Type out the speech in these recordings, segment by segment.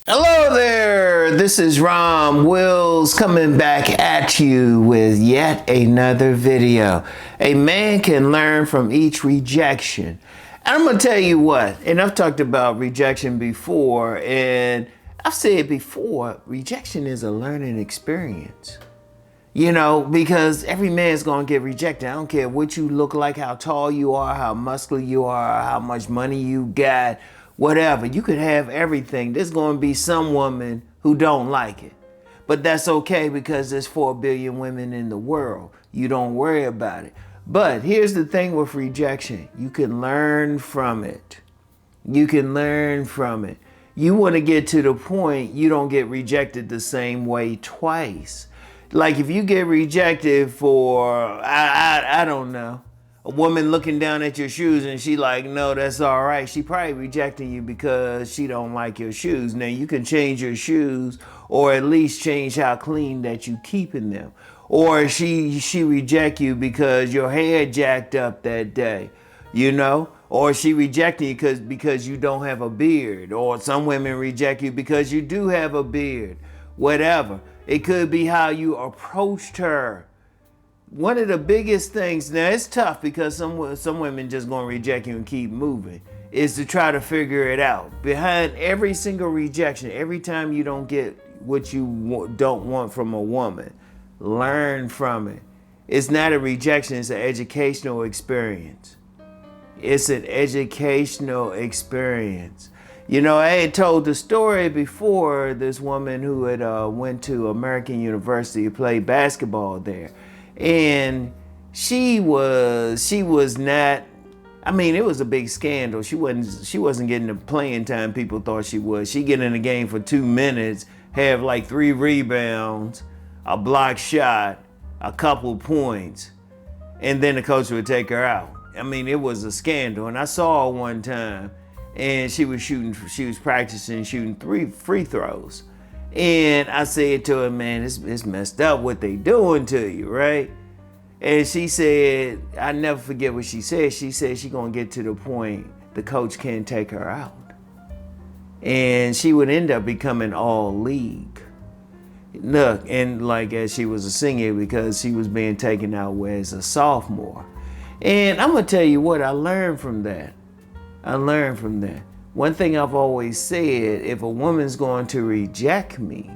Hello there, this is Rom Wills coming back at you with yet another video. A man can learn from each rejection. And I'm gonna tell you what, and I've talked about rejection before, and I've said before, rejection is a learning experience. You know, because every man's gonna get rejected. I don't care what you look like, how tall you are, how muscular you are, how much money you got, whatever. You could have everything. There's gonna be some woman who don't like it. But that's okay because there's 4 billion women in the world. You don't worry about it. But here's the thing with rejection. You can learn from it. You can learn from it. You wanna get to the point you don't get rejected the same way twice. Like if you get rejected for, I don't know, a woman looking down at your shoes and she like, no, that's all right. She probably rejecting you because she don't like your shoes. Now you can change your shoes or at least change how clean that you keeping them. Or she reject you because your hair jacked up that day, you know? Or she rejecting you because you don't have a beard. Or some women reject you because you do have a beard. Whatever. It could be how you approached her. One of the biggest things, now it's tough because some women just gonna reject you and keep moving, is to try to figure it out. Behind every single rejection, every time you don't get what you don't want from a woman, learn from it. It's not a rejection, it's an educational experience. It's an educational experience. You know, I had told the story before, this woman who had went to American University, played basketball there. And she was not, I mean, it was a big scandal. She wasn't getting the playing time people thought she was. She get in the game for 2 minutes, have like 3 rebounds, a block shot, a couple points, and then the coach would take her out. I mean, it was a scandal. And I saw her one time, and she was practicing shooting 3 free throws. And I said to her, man, it's messed up what they doing to you, right? And she said, I never forget what she said. She said she gonna get to the point the coach can't take her out. And she would end up becoming all league. Look, and like as she was a senior because she was being taken out as a sophomore. And I'm gonna tell you what, I learned from that. One thing I've always said, if a woman's going to reject me,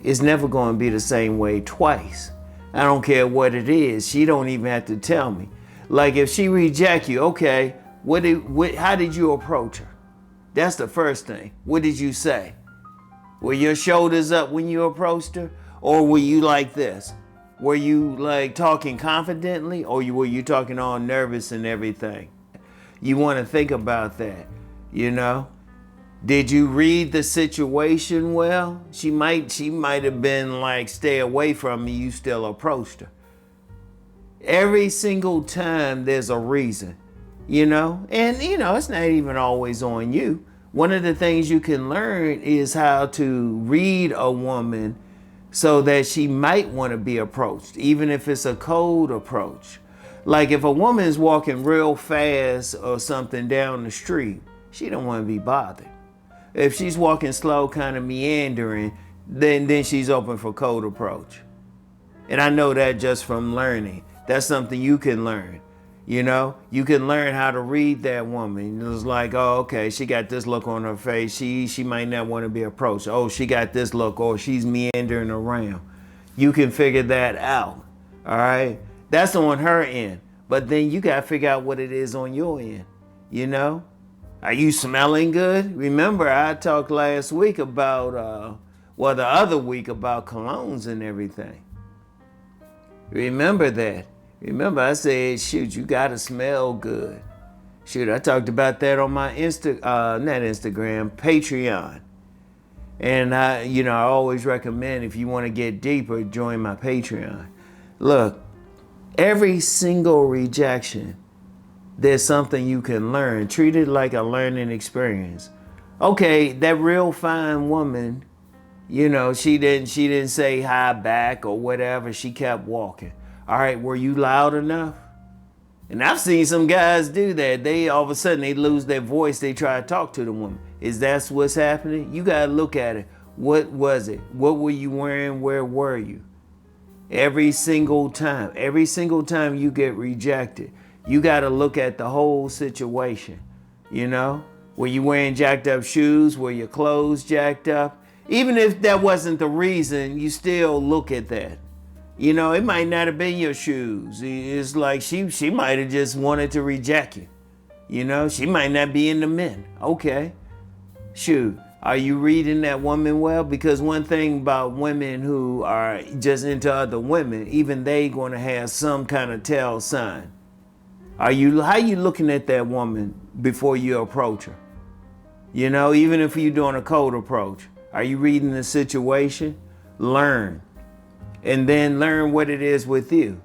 it's never going to be the same way twice. I don't care what it is. She don't even have to tell me. Like if she reject you, okay, how did you approach her? That's the first thing. What did you say? Were your shoulders up when you approached her? Or were you like this? Were you like talking confidently? Or were you talking all nervous and everything? You want to think about that, you know? Did you read the situation well? She might have been like, stay away from me, you still approached her. Every single time there's a reason, you know? And you know, it's not even always on you. One of the things you can learn is how to read a woman so that she might want to be approached, even if it's a cold approach. Like if a woman is walking real fast or something down the street, she don't want to be bothered. If she's walking slow, kind of meandering, then she's open for cold approach. And I know that just from learning. That's something you can learn. You know, you can learn how to read that woman. It's like, oh, okay, she got this look on her face. She might not want to be approached. Oh, she got this look, or she's meandering around. You can figure that out. All right. That's on her end. But then you got to figure out what it is on your end. You know? Are you smelling good? Remember, I talked last week about, the other week about colognes and everything. Remember that. Remember, I said, shoot, you got to smell good. Shoot, I talked about that on my Patreon. And I always recommend if you want to get deeper, join my Patreon. Look, every single rejection, there's something you can learn. Treat it like a learning experience. Okay, that real fine woman, you know, she didn't say hi back or whatever. She kept walking. All right, were you loud enough? And I've seen some guys do that. They all of a sudden they lose their voice. They try to talk to the woman. Is that what's happening? You got to look at it. What was it? What were you wearing? Where were you? Every single time you get rejected, you got to look at the whole situation. You know, were you wearing jacked up shoes? Were your clothes jacked up? Even if that wasn't the reason, you still look at that. You know, it might not have been your shoes. It's like she might have just wanted to reject you. You know, she might not be into men. Okay. Shoot. Are you reading that woman well? Because one thing about women who are just into other women, even they going to have some kind of tell sign. How you looking at that woman before you approach her? You know, even if you're doing a cold approach, are you reading the situation? Learn. And then learn what it is with you.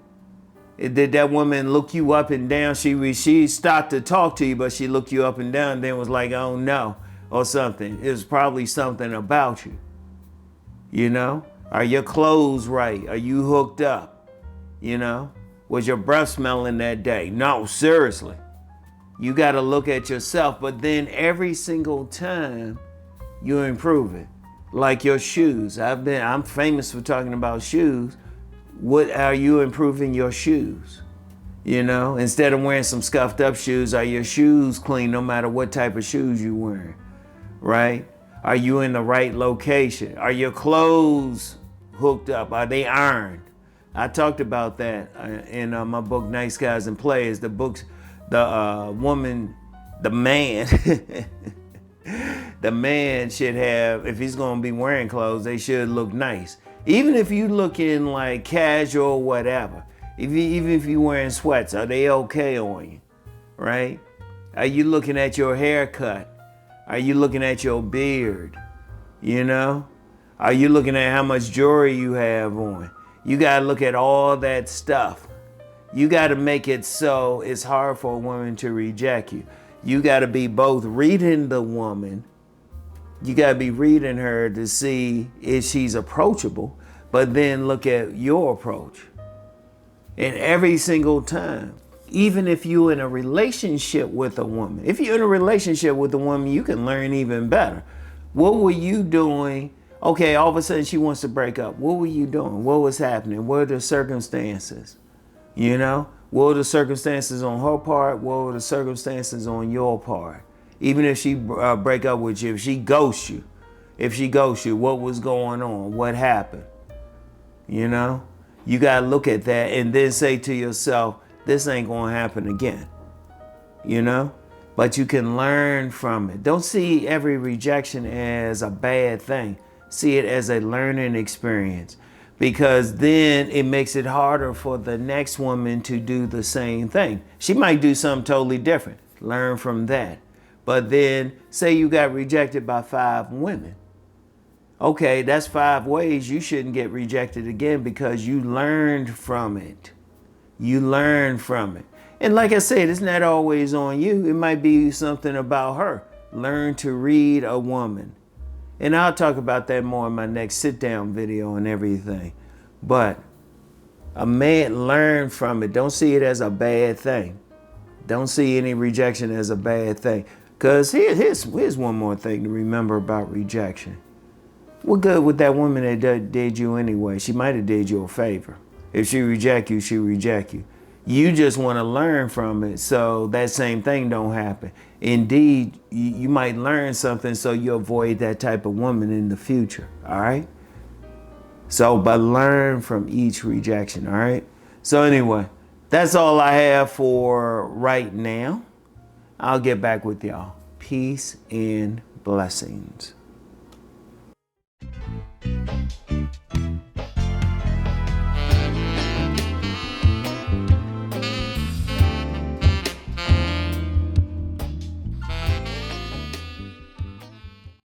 Did that woman look you up and down? She stopped to talk to you, but she looked you up and down and then was like, oh no, or something. It was probably something about you. You know? Are your clothes right? Are you hooked up? You know? Was your breath smelling that day? No, seriously. You got to look at yourself, but then every single time you improve it. Like your shoes. I'm famous for talking about shoes. What are you improving your shoes? You know, instead of wearing some scuffed up shoes, are your shoes clean no matter what type of shoes you're wearing? Right? Are you in the right location? Are your clothes hooked up? Are they ironed? I talked about that in my book, Nice Guys and Players. The man, the man should have, if he's going to be wearing clothes, they should look nice. Even if you looking like casual or whatever, even if you wearing sweats, are they okay on you, right? Are you looking at your haircut? Are you looking at your beard? You know? Are you looking at how much jewelry you have on? You got to look at all that stuff. You got to make it so it's hard for a woman to reject you. You got to be both reading the woman. You got to be reading her to see if she's approachable, but then look at your approach. And every single time, even if you're in a relationship with a woman, if you're in a relationship with a woman, you can learn even better. What were you doing? Okay, all of a sudden she wants to break up. What were you doing? What was happening? What are the circumstances? You know, what were the circumstances on her part? What were the circumstances on your part? Even if she break up with you, if she ghosts you, what was going on? What happened? You know, you got to look at that and then say to yourself, this ain't going to happen again. You know, but you can learn from it. Don't see every rejection as a bad thing. See it as a learning experience, because then it makes it harder for the next woman to do the same thing. She might do something totally different. Learn from that. But then say you got rejected by 5 women. Okay, that's 5 ways you shouldn't get rejected again because you learned from it. You learned from it. And like I said, it's not always on you. It might be something about her. Learn to read a woman. And I'll talk about that more in my next sit down video and everything. But a man, learn from it. Don't see it as a bad thing. Don't see any rejection as a bad thing. Because here's one more thing to remember about rejection. What good with that woman that did you anyway? She might have did you a favor. If she reject you, she reject you. You just want to learn from it so that same thing don't happen. Indeed, you might learn something so you avoid that type of woman in the future, all right? So, but learn from each rejection, all right? So anyway, that's all I have for right now. I'll get back with y'all. Peace and blessings.